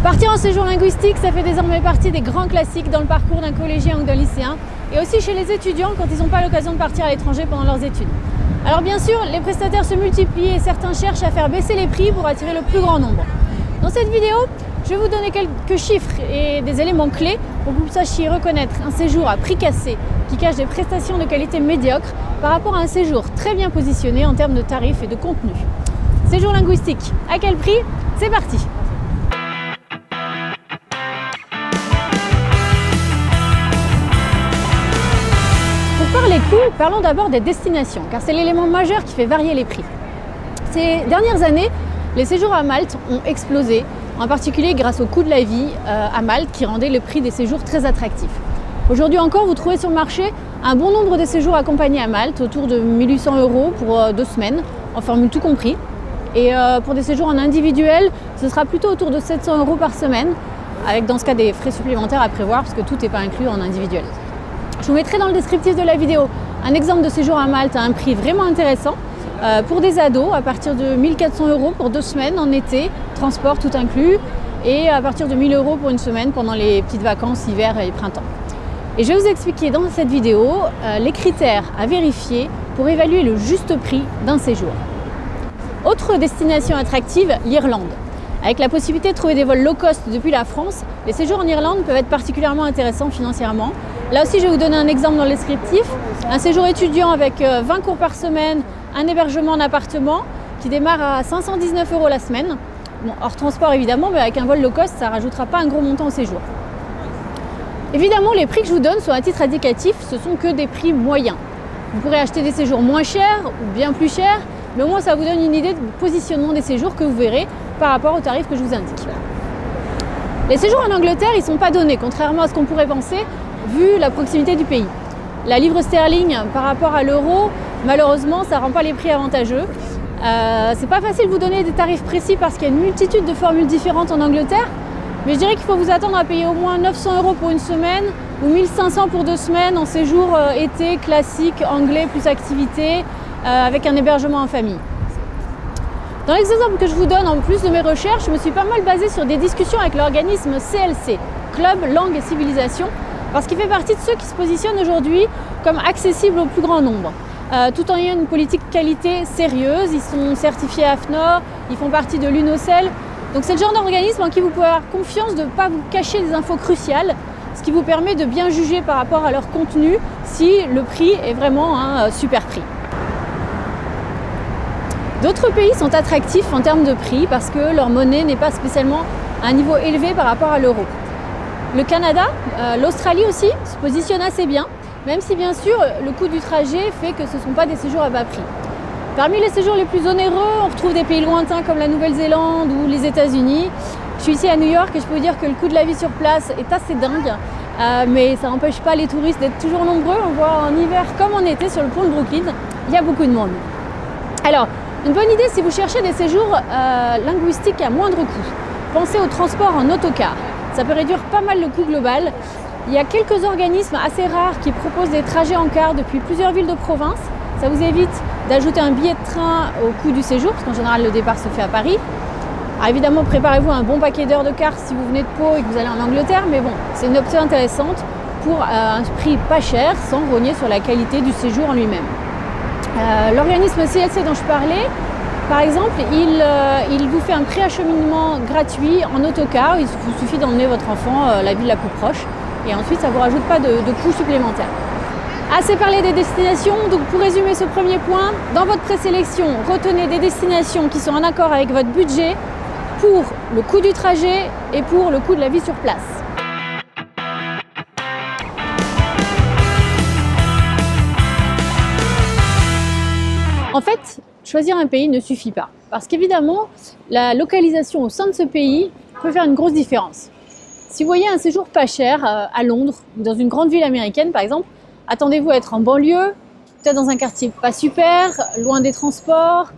Partir en séjour linguistique, ça fait désormais partie des grands classiques dans le parcours d'un collégien ou d'un lycéen, et aussi chez les étudiants quand ils n'ont pas l'occasion de partir à l'étranger pendant leurs études. Alors bien sûr, les prestataires se multiplient et certains cherchent à faire baisser les prix pour attirer le plus grand nombre. Dans cette vidéo, je vais vous donner quelques chiffres et des éléments clés pour que vous sachiez reconnaître un séjour à prix cassé qui cache des prestations de qualité médiocre par rapport à un séjour très bien positionné en termes de tarifs et de contenu. Séjour linguistique, à quel prix? C'est parti! Pour parler coûts, parlons d'abord des destinations, car c'est l'élément majeur qui fait varier les prix. Ces dernières années, les séjours à Malte ont explosé, en particulier grâce au coût de la vie à Malte qui rendait le prix des séjours très attractif. Aujourd'hui encore, vous trouvez sur le marché un bon nombre de séjours accompagnés à Malte, autour de 1 800 € pour 2 semaines, en formule tout compris. Et pour des séjours en individuel, ce sera plutôt autour de 700 € par semaine, avec dans ce cas des frais supplémentaires à prévoir, parce que tout n'est pas inclus en individuel. Je vous mettrai dans le descriptif de la vidéo un exemple de séjour à Malte à un prix vraiment intéressant pour des ados à partir de 1 400 € pour 2 semaines en été, transport tout inclus, et à partir de 1 000 € pour une semaine pendant les petites vacances hiver et printemps. Et je vais vous expliquer dans cette vidéo les critères à vérifier pour évaluer le juste prix d'un séjour. Autre destination attractive, l'Irlande. Avec la possibilité de trouver des vols low cost depuis la France, les séjours en Irlande peuvent être particulièrement intéressants financièrement. Là aussi, je vais vous donner un exemple dans le descriptif. Un séjour étudiant avec 20 cours par semaine, un hébergement en appartement qui démarre à 519 € la semaine. Bon, hors transport évidemment, mais avec un vol low cost, ça ne rajoutera pas un gros montant au séjour. Évidemment, les prix que je vous donne sont à titre indicatif, ce sont que des prix moyens. Vous pourrez acheter des séjours moins chers ou bien plus chers, mais au moins ça vous donne une idée du positionnement des séjours que vous verrez par rapport aux tarifs que je vous indique. Les séjours en Angleterre, ils ne sont pas donnés, contrairement à ce qu'on pourrait penser, vu la proximité du pays. La livre sterling par rapport à l'euro, malheureusement, ça ne rend pas les prix avantageux. C'est pas facile de vous donner des tarifs précis parce qu'il y a une multitude de formules différentes en Angleterre, mais je dirais qu'il faut vous attendre à payer au moins 900 € pour une semaine ou 1 500 € pour 2 semaines en séjour été classique, anglais plus activité, avec un hébergement en famille. Dans les exemples que je vous donne, en plus de mes recherches, je me suis pas mal basée sur des discussions avec l'organisme CLC, Club Langue et Civilisation, parce qu'il fait partie de ceux qui se positionnent aujourd'hui comme accessibles au plus grand nombre, tout en ayant une politique qualité sérieuse. Ils sont certifiés AFNOR, ils font partie de l'UNOCEL, donc c'est le genre d'organisme en qui vous pouvez avoir confiance de ne pas vous cacher des infos cruciales, ce qui vous permet de bien juger par rapport à leur contenu si le prix est vraiment un super prix. D'autres pays sont attractifs en termes de prix parce que leur monnaie n'est pas spécialement à un niveau élevé par rapport à l'euro. Le Canada, l'Australie aussi se positionne assez bien, même si bien sûr le coût du trajet fait que ce ne sont pas des séjours à bas prix. Parmi les séjours les plus onéreux, on retrouve des pays lointains comme la Nouvelle-Zélande ou les États-Unis. Je suis ici à New York et je peux vous dire que le coût de la vie sur place est assez dingue, mais ça n'empêche pas les touristes d'être toujours nombreux. On voit en hiver comme en été sur le pont de Brooklyn, il y a beaucoup de monde. Alors, une bonne idée si vous cherchez des séjours linguistiques à moindre coût. Pensez au transport en autocar. Ça peut réduire pas mal le coût global. Il y a quelques organismes assez rares qui proposent des trajets en car depuis plusieurs villes de province. Ça vous évite d'ajouter un billet de train au coût du séjour, parce qu'en général le départ se fait à Paris. Alors évidemment, préparez-vous un bon paquet d'heures de car si vous venez de Pau et que vous allez en Angleterre, mais bon, c'est une option intéressante pour un prix pas cher, sans rogner sur la qualité du séjour en lui-même. L'organisme CLC dont je parlais, par exemple, il vous fait un préacheminement gratuit en autocar. Il vous suffit d'emmener votre enfant à la ville la plus proche et ensuite ça ne vous rajoute pas de coûts supplémentaires. Assez parlé des destinations, donc pour résumer ce premier point, dans votre présélection, retenez des destinations qui sont en accord avec votre budget pour le coût du trajet et pour le coût de la vie sur place. En fait, choisir un pays ne suffit pas, parce qu'évidemment, la localisation au sein de ce pays peut faire une grosse différence. Si vous voyez un séjour pas cher à Londres, ou dans une grande ville américaine par exemple, attendez-vous à être en banlieue, peut-être dans un quartier pas super, loin des transports.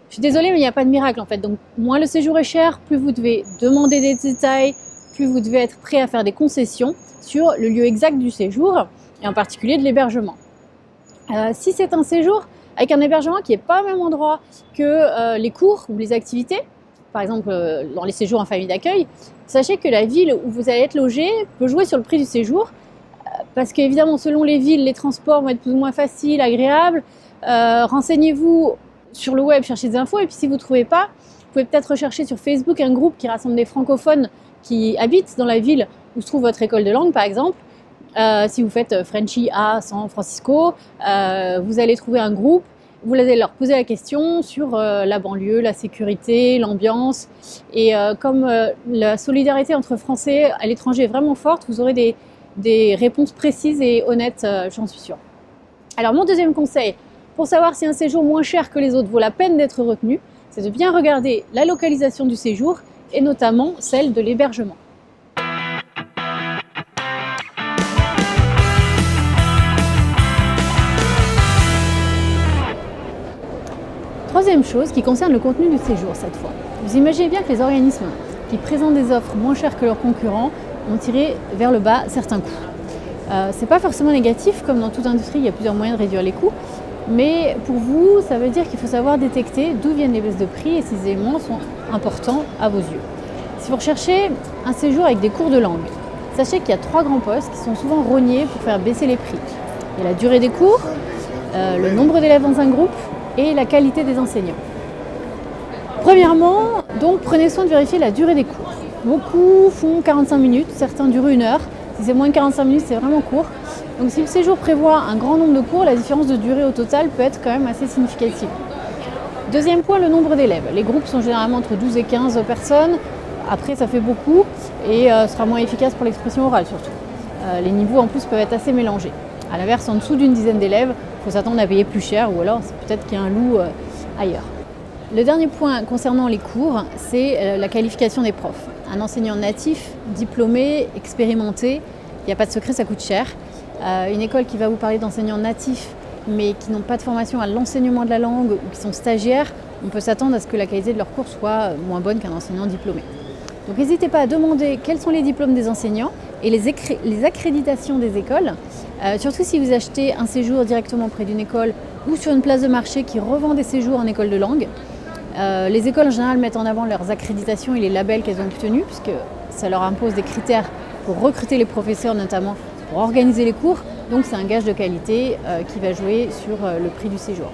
Je suis désolée, mais il n'y a pas de miracle en fait. Donc, moins le séjour est cher, plus vous devez demander des détails, plus vous devez être prêt à faire des concessions sur le lieu exact du séjour, et en particulier de l'hébergement. Si c'est un séjour avec un hébergement qui n'est pas au même endroit que les cours ou les activités, par exemple dans les séjours en famille d'accueil, sachez que la ville où vous allez être logé peut jouer sur le prix du séjour, parce qu'évidemment selon les villes, les transports vont être plus ou moins faciles, agréables. Renseignez-vous sur le web, cherchez des infos, et puis si vous ne trouvez pas, vous pouvez peut-être rechercher sur Facebook un groupe qui rassemble des francophones qui habitent dans la ville où se trouve votre école de langue par exemple. Si vous faites Frenchy à San Francisco, vous allez trouver un groupe, vous allez leur poser la question sur la banlieue, la sécurité, l'ambiance. Et comme la solidarité entre Français à l'étranger est vraiment forte, vous aurez des réponses précises et honnêtes, j'en suis sûre. Alors mon deuxième conseil, pour savoir si un séjour moins cher que les autres vaut la peine d'être retenu, c'est de bien regarder la localisation du séjour et notamment celle de l'hébergement. Troisième chose qui concerne le contenu du séjour cette fois. Vous imaginez bien que les organismes qui présentent des offres moins chères que leurs concurrents ont tiré vers le bas certains coûts. Ce n'est pas forcément négatif, comme dans toute industrie, il y a plusieurs moyens de réduire les coûts. Mais pour vous, ça veut dire qu'il faut savoir détecter d'où viennent les baisses de prix et ces éléments sont importants à vos yeux. Si vous recherchez un séjour avec des cours de langue, sachez qu'il y a 3 grands postes qui sont souvent rognés pour faire baisser les prix. Il y a la durée des cours, le nombre d'élèves dans un groupe et la qualité des enseignants. Premièrement, donc prenez soin de vérifier la durée des cours. Beaucoup font 45 minutes, certains durent 1 heure. Si c'est moins de 45 minutes, c'est vraiment court. Donc si le séjour prévoit un grand nombre de cours, la différence de durée au total peut être quand même assez significative. Deuxième point, le nombre d'élèves. Les groupes sont généralement entre 12 et 15 personnes. Après, ça fait beaucoup et sera moins efficace pour l'expression orale surtout. Les niveaux en plus peuvent être assez mélangés. A l'inverse, en dessous d'une dizaine d'élèves, il faut s'attendre à payer plus cher ou alors c'est peut-être qu'il y a un loup ailleurs. Le dernier point concernant les cours, c'est la qualification des profs. Un enseignant natif, diplômé, expérimenté, il n'y a pas de secret, ça coûte cher. Une école qui va vous parler d'enseignants natifs mais qui n'ont pas de formation à l'enseignement de la langue ou qui sont stagiaires, on peut s'attendre à ce que la qualité de leur cours soit moins bonne qu'un enseignant diplômé. Donc n'hésitez pas à demander quels sont les diplômes des enseignants et les accréditations des écoles, surtout si vous achetez un séjour directement près d'une école ou sur une place de marché qui revend des séjours en école de langue. Les écoles en général mettent en avant leurs accréditations et les labels qu'elles ont obtenus puisque ça leur impose des critères pour recruter les professeurs notamment, pour organiser les cours. Donc c'est un gage de qualité qui va jouer sur le prix du séjour.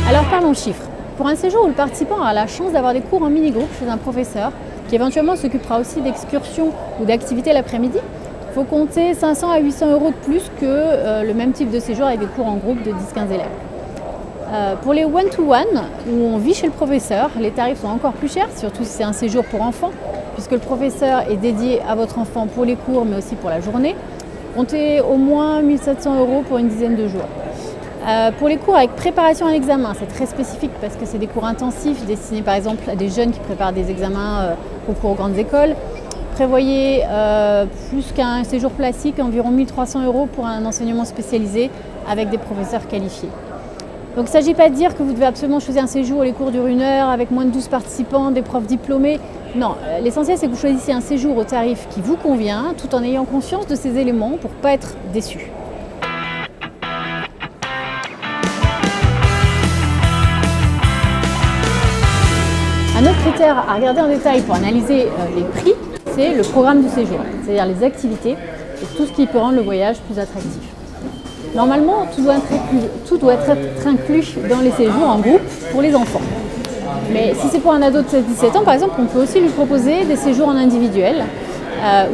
Alors parlons chiffres. Pour un séjour où le participant a la chance d'avoir des cours en mini-groupe chez un professeur, qui éventuellement s'occupera aussi d'excursions ou d'activités l'après-midi, il faut compter 500 à 800 € de plus que le même type de séjour avec des cours en groupe de 10-15 élèves. Pour les one-to-one, où on vit chez le professeur, les tarifs sont encore plus chers, surtout si c'est un séjour pour enfants, puisque le professeur est dédié à votre enfant pour les cours, mais aussi pour la journée. Comptez au moins 1 700 € pour une dizaine de jours. Pour les cours avec préparation à l'examen, c'est très spécifique parce que c'est des cours intensifs destinés par exemple à des jeunes qui préparent des examens aux grandes écoles. Prévoyez plus qu'un séjour classique, environ 1 300 € pour un enseignement spécialisé avec des professeurs qualifiés. Donc il ne s'agit pas de dire que vous devez absolument choisir un séjour où les cours durent 1 heure avec moins de 12 participants, des profs diplômés. Non, l'essentiel c'est que vous choisissiez un séjour au tarif qui vous convient tout en ayant conscience de ces éléments pour ne pas être déçu. Un autre critère à regarder en détail pour analyser les prix, c'est le programme du séjour, c'est-à-dire les activités et tout ce qui peut rendre le voyage plus attractif. Normalement, tout doit être inclus dans les séjours en groupe pour les enfants. Mais si c'est pour un ado de 16-17 ans, par exemple, on peut aussi lui proposer des séjours en individuel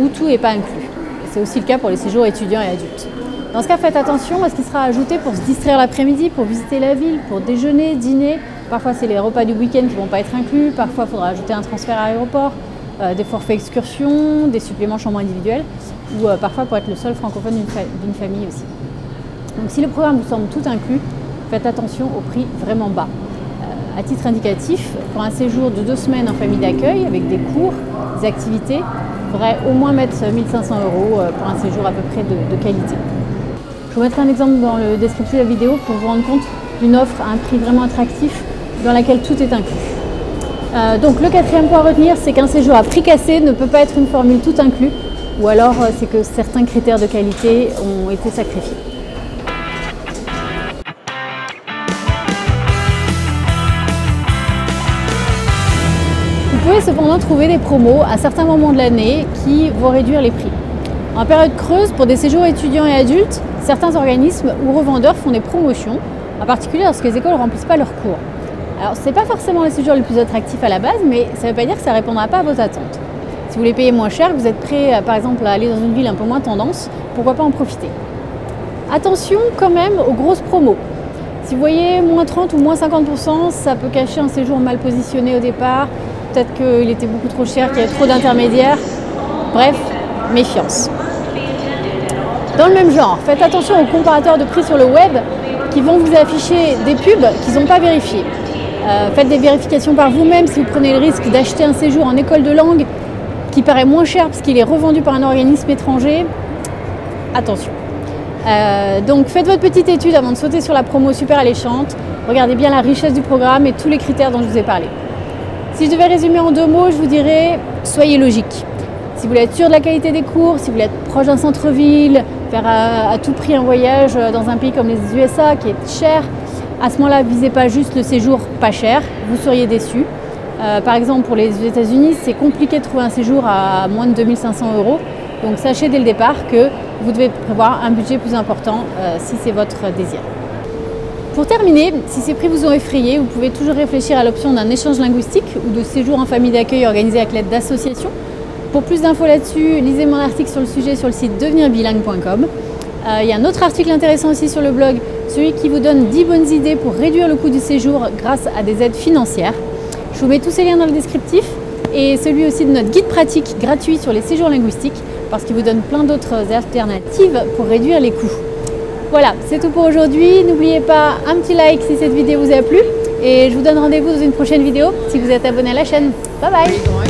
où tout n'est pas inclus. C'est aussi le cas pour les séjours étudiants et adultes. Dans ce cas, faites attention à ce qui sera ajouté pour se distraire l'après-midi, pour visiter la ville, pour déjeuner, dîner. Parfois, c'est les repas du week-end qui ne vont pas être inclus. Parfois, il faudra ajouter un transfert à l'aéroport, des forfaits excursions, des suppléments chambre individuelle, ou parfois pour être le seul francophone d'une famille aussi. Donc, si le programme vous semble tout inclus, faites attention au prix vraiment bas. À titre indicatif, pour un séjour de 2 semaines en famille d'accueil, avec des cours, des activités, il faudrait au moins mettre 1 500 € pour un séjour à peu près de qualité. Je vous mettrai un exemple dans le descriptif de la vidéo pour vous rendre compte d'une offre à un prix vraiment attractif dans laquelle tout est inclus. Donc le 4e point à retenir, c'est qu'un séjour à prix cassé ne peut pas être une formule tout inclus, ou alors c'est que certains critères de qualité ont été sacrifiés. pouvez cependant trouver des promos à certains moments de l'année qui vont réduire les prix. En période creuse, pour des séjours étudiants et adultes, certains organismes ou revendeurs font des promotions, en particulier lorsque les écoles ne remplissent pas leurs cours. Alors, ce n'est pas forcément les séjours les plus attractifs à la base, mais ça ne veut pas dire que ça ne répondra pas à vos attentes. Si vous voulez payer moins cher, que vous êtes prêt, par exemple, à aller dans une ville un peu moins tendance, pourquoi pas en profiter. Attention quand même aux grosses promos. Si vous voyez moins 30 ou moins 50%, ça peut cacher un séjour mal positionné au départ. Peut-être qu'il était beaucoup trop cher, qu'il y avait trop d'intermédiaires. Bref, méfiance. Dans le même genre, faites attention aux comparateurs de prix sur le web qui vont vous afficher des pubs qu'ils n'ont pas vérifiées. Faites des vérifications par vous-même si vous prenez le risque d'acheter un séjour en école de langue qui paraît moins cher parce qu'il est revendu par un organisme étranger. Attention. Donc faites votre petite étude avant de sauter sur la promo super alléchante. Regardez bien la richesse du programme et tous les critères dont je vous ai parlé. Si je devais résumer en 2 mots, je vous dirais soyez logique. Si vous voulez être sûr de la qualité des cours, si vous voulez être proche d'un centre-ville, faire à tout prix un voyage dans un pays comme les USA qui est cher, à ce moment-là, visez pas juste le séjour pas cher, vous seriez déçus. Par exemple, pour les États-Unis, c'est compliqué de trouver un séjour à moins de 2500 €. Donc sachez dès le départ que vous devez prévoir un budget plus important si c'est votre désir. Pour terminer, si ces prix vous ont effrayé, vous pouvez toujours réfléchir à l'option d'un échange linguistique ou de séjour en famille d'accueil organisé avec l'aide d'associations. Pour plus d'infos là-dessus, lisez mon article sur le sujet sur le site devenirbilingue.com. Il y a un autre article intéressant aussi sur le blog, celui qui vous donne 10 bonnes idées pour réduire le coût du séjour grâce à des aides financières. Je vous mets tous ces liens dans le descriptif et celui aussi de notre guide pratique gratuit sur les séjours linguistiques parce qu'il vous donne plein d'autres alternatives pour réduire les coûts. Voilà, c'est tout pour aujourd'hui. N'oubliez pas un petit like si cette vidéo vous a plu et je vous donne rendez-vous dans une prochaine vidéo si vous êtes abonné à la chaîne. Bye bye!